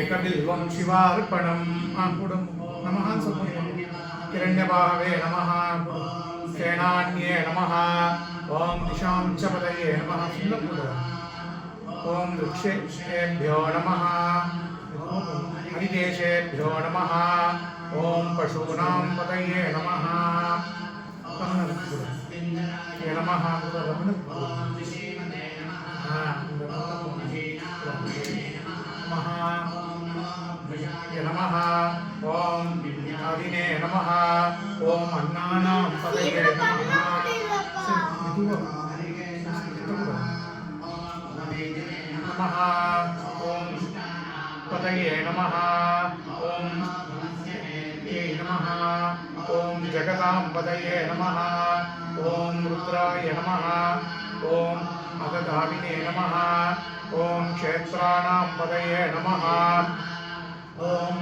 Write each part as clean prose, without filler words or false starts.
एकबिल्वं शिवार्पणं नमः हिरण्यबाहवे नमः सेनान्ये नमः ॐ दिशां च पतये नमः ॐ वृक्षेभ्यो नमः हरिकेशेभ्यो नमः ॐ पशूनां पतये नमः नमः नमः ॐ आदिने नमः ॐ अन्नानां पतये नमः नमः ॐ पतये नमः ॐ नमः ॐ जगतां पतये नमः ॐ रुद्राय नमः ॐ अगधाविने नमः ॐ क्षेत्राणां पतये नमः ॐ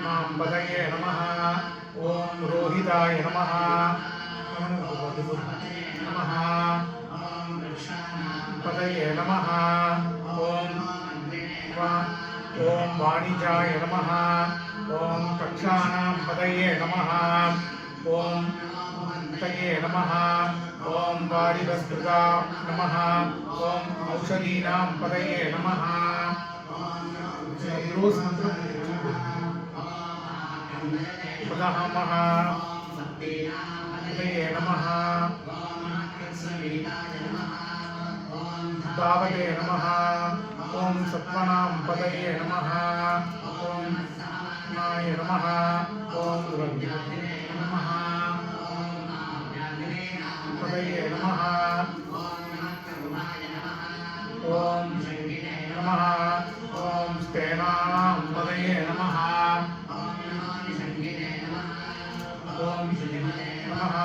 नां पतये नमः ॐ रोहिताय नमः नमः पतये नमः ॐ वाणिजाय नमः ॐ कक्षाणां पतये नमः ॐ पतये नमः ॐ वारिवस्पृता नमः ॐ औषधीनां पतये नमः पदहमः पतये नमः तावते नमः ॐ सत्त्वानां पतये नमः ॐ नाय नमः ॐ नमः पतये नमः ॐ नमः ॐ स्तेनानां पतये नमः ॐ नमः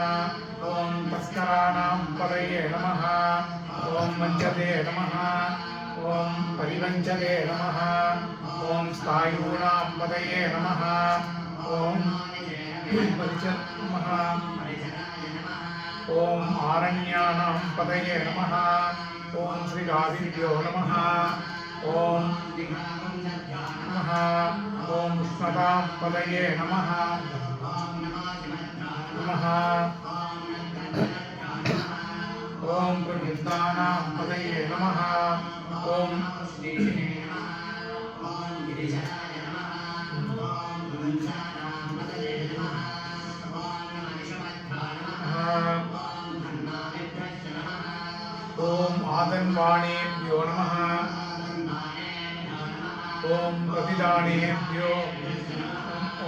ॐ तस्कराणां पतये नमः ॐ वञ्चते नमः ॐ परिवञ्चते नमः ॐ स्थायूनां पतये नमः ॐ नमः ॐ आरण्यानां पतये नमः ॐ श्रीरादिभ्यो नमः ॐ नमः ॐ उष्णतां पतये नमः नमः ॐ प्रयुक्तानां पतये नमः ॐ ॐ आदन्वाणेभ्यो नमः ॐ प्रतिदानेभ्यो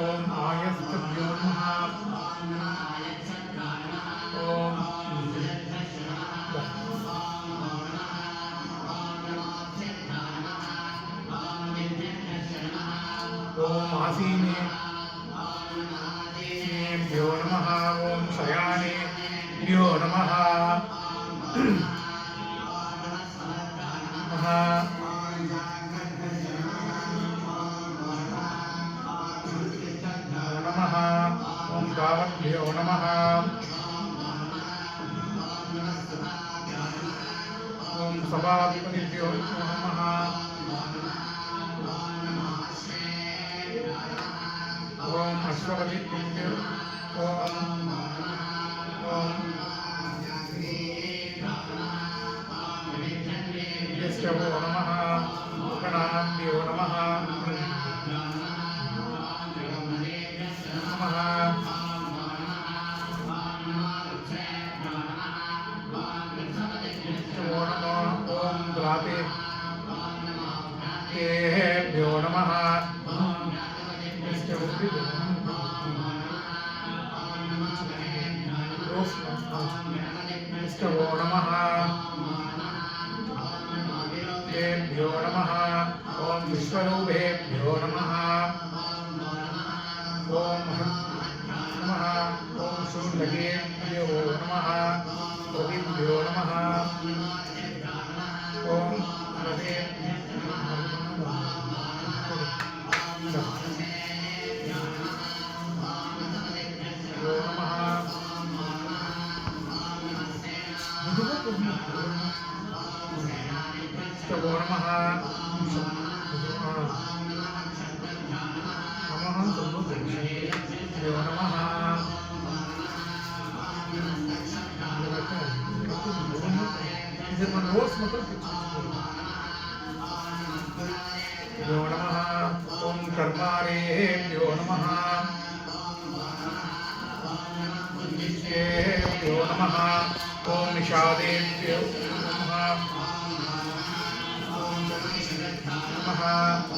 ॐ आयस्तभ्यो नमः ॐ आसीनेभ्यो नमः ॐ शयानेभ्यो नमः नमः ॐ गावभ्यो नमः ॐ सभाधिपतिभ्यो नमः ॐ अश्वपतिभ्यो ॐ यश्चवो नमः गणाभ्यो नमः नमः ॐ द्रातेभ्यो नमः इष्टवो नमः तेभ्यो नमः ॐ विश्वरूपेभ्यो नमः ॐ नमः ॐ शूलकेभ्यो नमः प्रतिभ्यो नमः ॐ नमः ஓஸ் மட்டும் பிச்சு यो नमः ॐ कर्मारेभ्यो नमः नित्येभ्यो नमः ॐ निषादेभ्यो नमः